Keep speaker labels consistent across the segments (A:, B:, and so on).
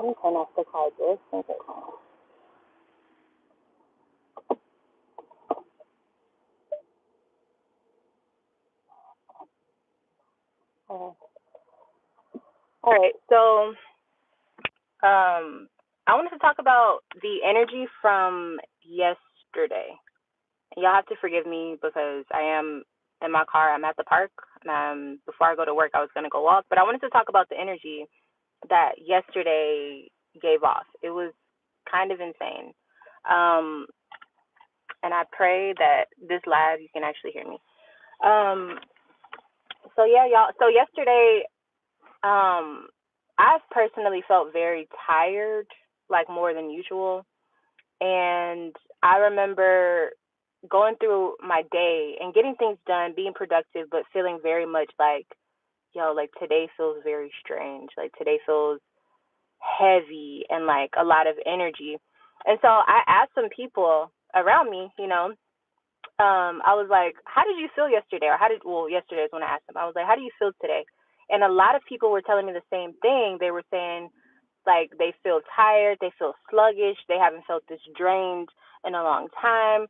A: Let me turn off the card just in case. All right, so I wanted to talk about the energy from yesterday. Y'all have to forgive me because I am in my car. I'm at the park. Before I go to work, I was gonna go walk, but I wanted to talk about the energy that yesterday gave off. It was kind of insane. Um, and I pray that this live you can actually hear me. Um, so yeah, y'all. So yesterday, I've personally felt very tired, like more than usual. And I remember going through my day and getting things done, being productive, but feeling very much like, yo, like today feels very strange. Like today feels heavy and like a lot of energy. And so I asked some people around me, I was like, how did you feel yesterday? Or yesterday is when I asked them. I was like, how do you feel today? And a lot of people were telling me the same thing. They were saying, like, they feel tired, they feel sluggish, they haven't felt this drained in a long time.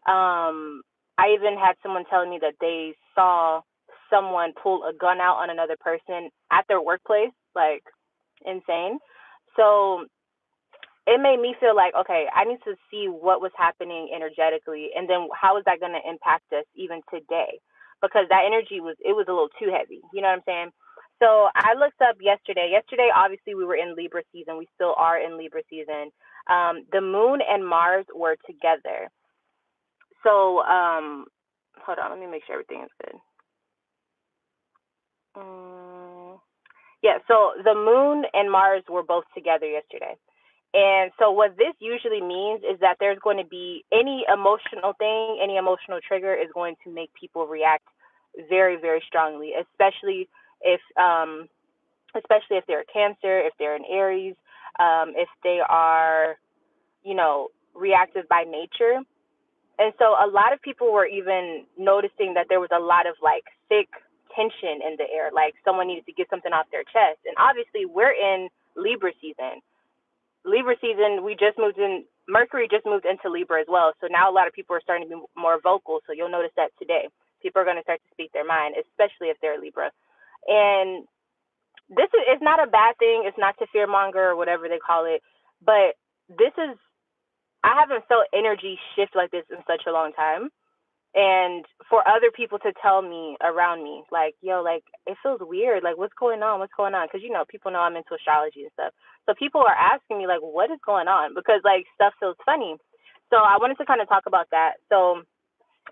A: I even had someone telling me that they saw someone pull a gun out on another person at their workplace, like, insane. So it made me feel like, okay, I need to see what was happening energetically, and then how is that going to impact us even today? Because that energy was a little too heavy. You know what I'm saying? So I looked up yesterday. Yesterday, obviously, we were in Libra season. We still are in Libra season. The moon and Mars were together. So hold on, let me make sure everything is good. Yeah, so the moon and Mars were both together yesterday. And so what this usually means is that there's going to be any emotional thing, any emotional trigger is going to make people react very, very strongly, if especially if they're a Cancer, if they're an Aries, if they are, reactive by nature. And so a lot of people were even noticing that there was a lot of like thick tension in the air, like someone needed to get something off their chest. And obviously we're in Libra season. Libra season, we just moved in, Mercury just moved into Libra as well. So now a lot of people are starting to be more vocal. So you'll notice that today. People are going to start to speak their mind, especially if they're Libra. And this is, it's not a bad thing. It's not to fearmonger or whatever they call it. But this is, I haven't felt energy shift like this in such a long time. And for other people to tell me around me, like, yo, like, it feels weird. Like, what's going on? What's going on? Because, people know I'm into astrology and stuff. So people are asking me, like, what is going on? Because, like, stuff feels funny. So I wanted to kind of talk about that. So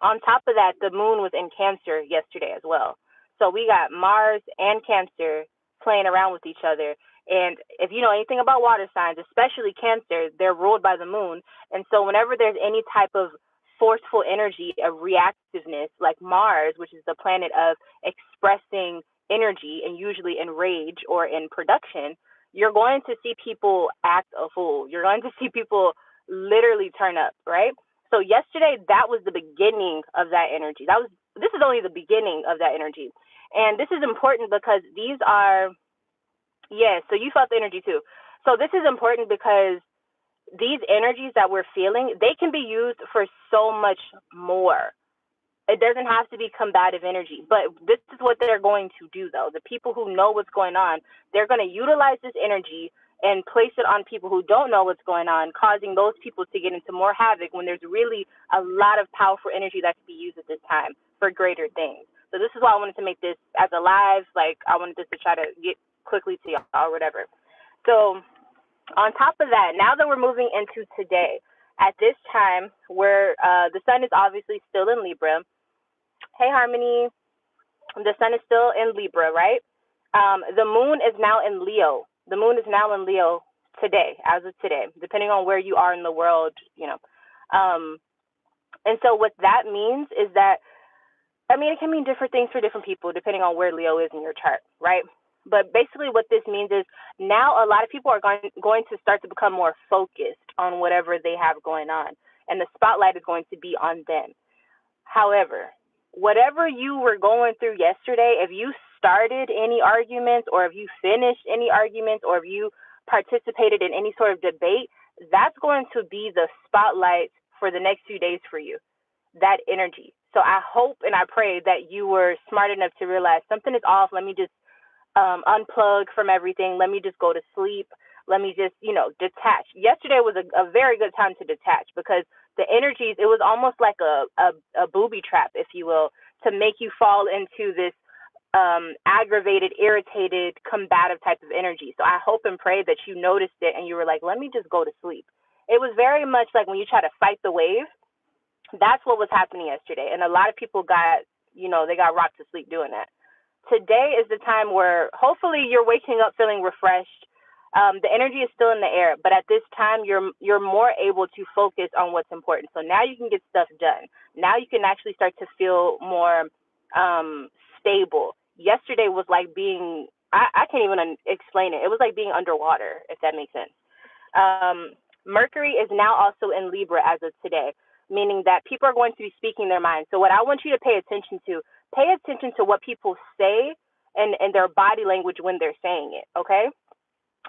A: on top of that, the moon was in Cancer yesterday as well. So we got Mars and Cancer playing around with each other. And if you know anything about water signs, especially Cancer, they're ruled by the moon. And so whenever there's any type of forceful energy of reactiveness, like Mars, which is the planet of expressing energy and usually in rage or in production, you're going to see people act a fool. You're going to see people literally turn up, right? So yesterday, that was the beginning of that energy. This is only the beginning of that energy. And this is important because these are, yes, so you felt the energy too. So this is important because these energies that we're feeling, they can be used for so much more. It doesn't have to be combative energy, but this is what they're going to do, though. The people who know what's going on, they're going to utilize this energy and place it on people who don't know what's going on, causing those people to get into more havoc when there's really a lot of powerful energy that can be used at this time for greater things. So this is why I wanted to make this as a live, like I wanted this to try to get quickly to y'all or whatever. So on top of that, now that we're moving into today, at this time where the sun is obviously still in Libra. Hey, Harmony. The sun is still in Libra, right? The moon is now in Leo. The moon is now in Leo today, as of today, depending on where you are in the world. And so what that means is that, I mean, it can mean different things for different people, depending on where Leo is in your chart, right? But basically what this means is now a lot of people are going to start to become more focused on whatever they have going on, and the spotlight is going to be on them. However, whatever you were going through yesterday, if you started any arguments or if you finished any arguments or if you participated in any sort of debate, that's going to be the spotlight for the next few days for you, that energy. So I hope and I pray that you were smart enough to realize something is off. Let me just unplug from everything. Let me just go to sleep. Let me just, detach. Yesterday was a very good time to detach because the energies, it was almost like a booby trap, if you will, to make you fall into this aggravated, irritated, combative type of energy. So I hope and pray that you noticed it and you were like, let me just go to sleep. It was very much like when you try to fight the wave. That's what was happening yesterday. And a lot of people got, they got rocked to sleep doing that. Today is the time where hopefully you're waking up feeling refreshed. The energy is still in the air, but at this time you're more able to focus on what's important. So now you can get stuff done. Now you can actually start to feel more stable. Yesterday was like being, I can't even explain it. It was like being underwater, if that makes sense. Mercury is now also in Libra as of today, meaning that people are going to be speaking their mind. So what I want you to pay attention to what people say and their body language when they're saying it, okay?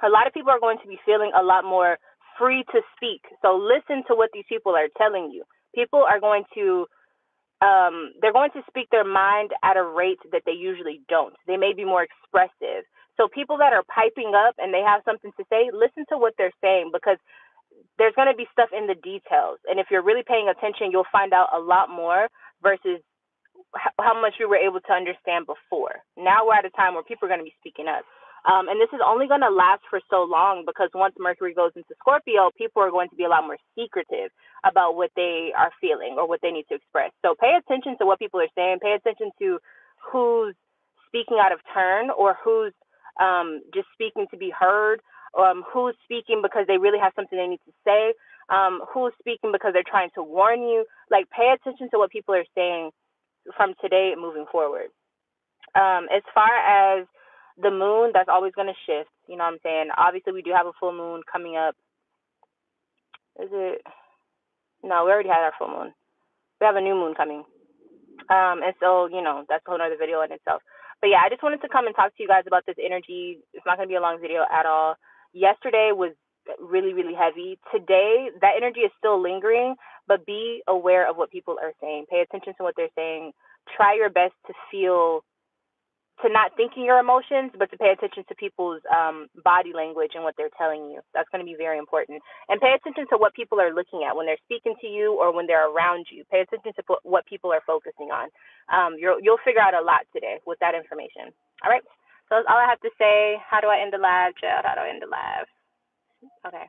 A: A lot of people are going to be feeling a lot more free to speak. So listen to what these people are telling you. People are going to they're going to speak their mind at a rate that they usually don't. They may be more expressive. So people that are piping up and they have something to say, listen to what they're saying because there's going to be stuff in the details. And if you're really paying attention, you'll find out a lot more versus how much we were able to understand before. Now we're at a time where people are going to be speaking up. And this is only going to last for so long because once Mercury goes into Scorpio, people are going to be a lot more secretive about what they are feeling or what they need to express. So pay attention to what people are saying. Pay attention to who's speaking out of turn or who's just speaking to be heard, who's speaking because they really have something they need to say, who's speaking because they're trying to warn you. Like, pay attention to what people are saying from today moving forward. As far as the moon, that's always going to shift. You know what I'm saying? Obviously, we do have a full moon coming up. Is it? No, we already had our full moon. We have a new moon coming. And so, that's a whole other video in itself. But yeah, I just wanted to come and talk to you guys about this energy. It's not going to be a long video at all. Yesterday was really, really heavy. Today, that energy is still lingering, but be aware of what people are saying. Pay attention to what they're saying. Try your best to not think in your emotions, but to pay attention to people's body language and what they're telling you. That's going to be very important. And pay attention to what people are looking at when they're speaking to you or when they're around you. Pay attention to what people are focusing on. You'll figure out a lot today with that information. All right? So that's all I have to say. How do I end the live, child? How do I end the live? Okay.